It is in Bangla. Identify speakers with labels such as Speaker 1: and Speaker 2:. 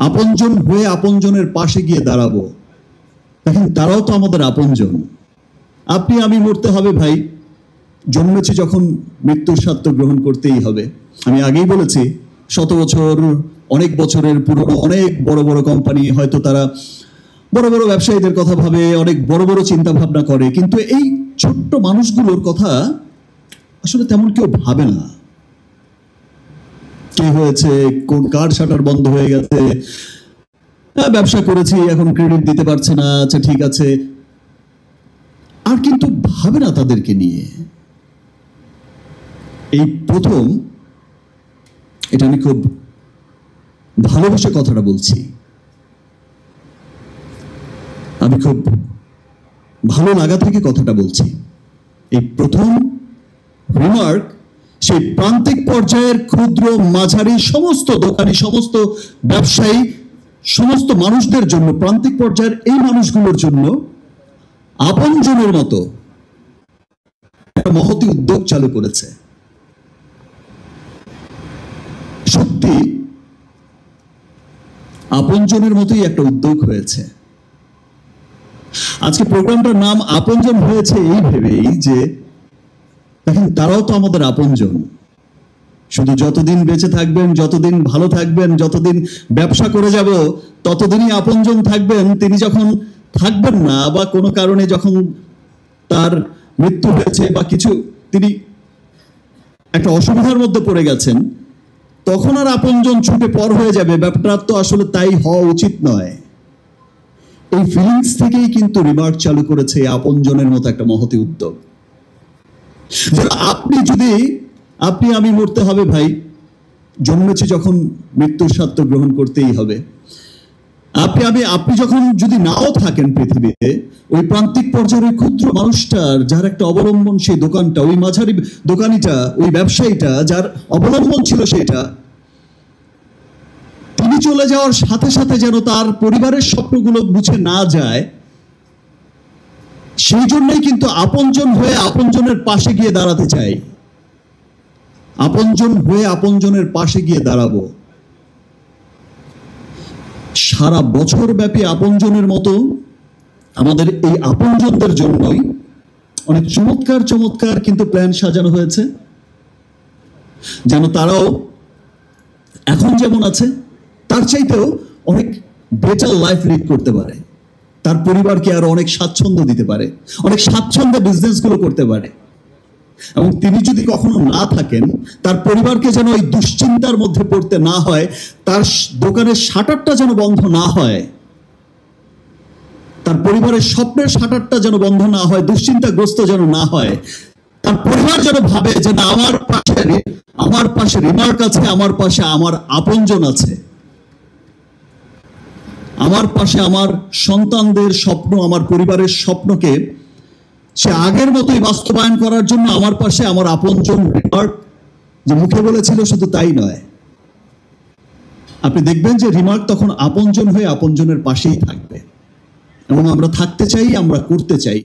Speaker 1: আপনজন হয়ে আপনজনের পাশে গিয়ে দাঁড়াবো। দেখেন, তারাও তো আমাদের আপনজন। আপনি আমি মরতে হবে ভাই, জন্মেছি যখন মৃত্যুর স্বাদ গ্রহণ করতেই হবে। আমি আগেই বলেছি, শত বছর, অনেক বছরের পুরনো অনেক বড় বড় কোম্পানি, হয়তো তারা বড় বড় ব্যবসায়ীদের কথা ভাবে, অনেক বড় বড় চিন্তা ভাবনা করে, কিন্তু এই ছোট্ট মানুষগুলোর কথা আসলে তেমন কেউ ভাবে না। কি হয়েছে, কোন কার শাটার বন্ধ হয়ে গেছে, ব্যবসা করেছি এখন ক্রেডিট দিতে পারছে না, আচ্ছা ঠিক আছে, আর কিন্তু ভাবে না তাদেরকে নিয়ে। এই প্রথম, এটা আমি খুব ভালোবেসে কথাটা বলছি, আমি খুব ভালো লাগা থেকে কথাটা বলছি। এই প্রথম রিমার্ক সেই প্রান্তিক পর্যায়ের ক্ষুদ্র মাঝারি সমস্ত দোকানি, সমস্ত ব্যবসায়ী, সমস্ত মানুষদের জন্য, প্রান্তিক পর্যায়ের এই মানুষগুলোর জন্য আপনজনের মতো একটা মহতি উদ্যোগ চালু করেছে। সত্যি আপনজনের মতোই একটা উদ্যোগ হয়েছে। আজকে প্রোগ্রামটার নাম আপনজন হয়েছে এই ভেবেই যে দেখেন, তারাও তো আমাদের আপনজন। শুধু যতদিন বেঁচে থাকবেন, যতদিন ভালো থাকবেন, যতদিন ব্যবসা করে যাব, ততদিনই আপনজন থাকবেন। তিনি যখন থাকবেন না, বা কোনো কারণে যখন তার মৃত্যু হয়েছে বা কিছু, তিনি একটা অসুবিধার মধ্যে পড়ে গেছেন, তখন আর আপনজন ছুটে পর হয়ে যাবে। ব্যাপারটা তো আসলে তাই হওয়া উচিত নয়। এই ফিলিংস থেকেই কিন্তু রিমার্ক চালু করেছে আপনজনের মতো একটা মহতি উদ্যোগ। আপনি আমি মরতে হবে ভাই, জন্মেছি যখন মৃত্যুর স্বাদ গ্রহণ করতেই হবে। আপনি যখন যদি নাও থাকেন পৃথিবীতে, ওই প্রান্তিক পর্যায়ের ওই ক্ষুদ্র মানুষটার, যার একটা অবলম্বন সেই দোকানটা, ওই মাঝারি দোকানিটা, ওই ব্যবসায়ীটা, যার অবলম্বন ছিল সেটা, তিনি চলে যাওয়ার সাথে সাথে যেন তার পরিবারের স্বপ্নগুলো মুছে না যায়, সেই জন্যই কিন্তু আপনজন হয়ে আপনজনের পাশে গিয়ে দাঁড়াতে চাই। আপনজন হয়ে আপনজনের পাশে গিয়ে দাঁড়াবো। সারা বছর ব্যাপী আপনজনের মতো আমাদের এই আপনজনদের জন্যই অনেক চমৎকার চমৎকার কিন্তু প্ল্যান সাজানো হয়েছে, যেন তারাও এখন যেমন আছে তার চাইতেও অনেক বেটার লাইফ লিড করতে পারে, তার পরিবারকে আরো অনেক স্বাচ্ছন্দ্য দিতে পারে, অনেক স্বাচ্ছন্দ্যে বিজনেসগুলো করতে পারে। এবং তিনি যদি কখনো না থাকেন, তার পরিবারকে যেন ওই দুশ্চিন্তার মধ্যে পড়তে না হয়, তার দোকানের শাটারটা যেন বন্ধ না হয়, তার পরিবারের স্বপ্নের শাটারটা যেন বন্ধ না হয়, দুশ্চিন্তাগ্রস্ত যেন না হয়। তার পরিবার যেন ভাবে যে না, আমার পাশে রিমার্ক আছে, আমার পাশে আমার আপনজন আছে, আমার পাশে আমার সন্তানদের স্বপ্ন, আমার পরিবারের স্বপ্নকে সে আগের মতোই বাস্তবায়ন করার জন্য আমার পাশে আমার আপনজন রিমার্ক যে মুখে বলেছিল শুধু তাই নয়, আপনি দেখবেন যে রিমার্ক তখন আপনজন হয়ে আপনজনের পাশেই থাকবে। এবং আমরা থাকতে চাই, আমরা করতে চাই।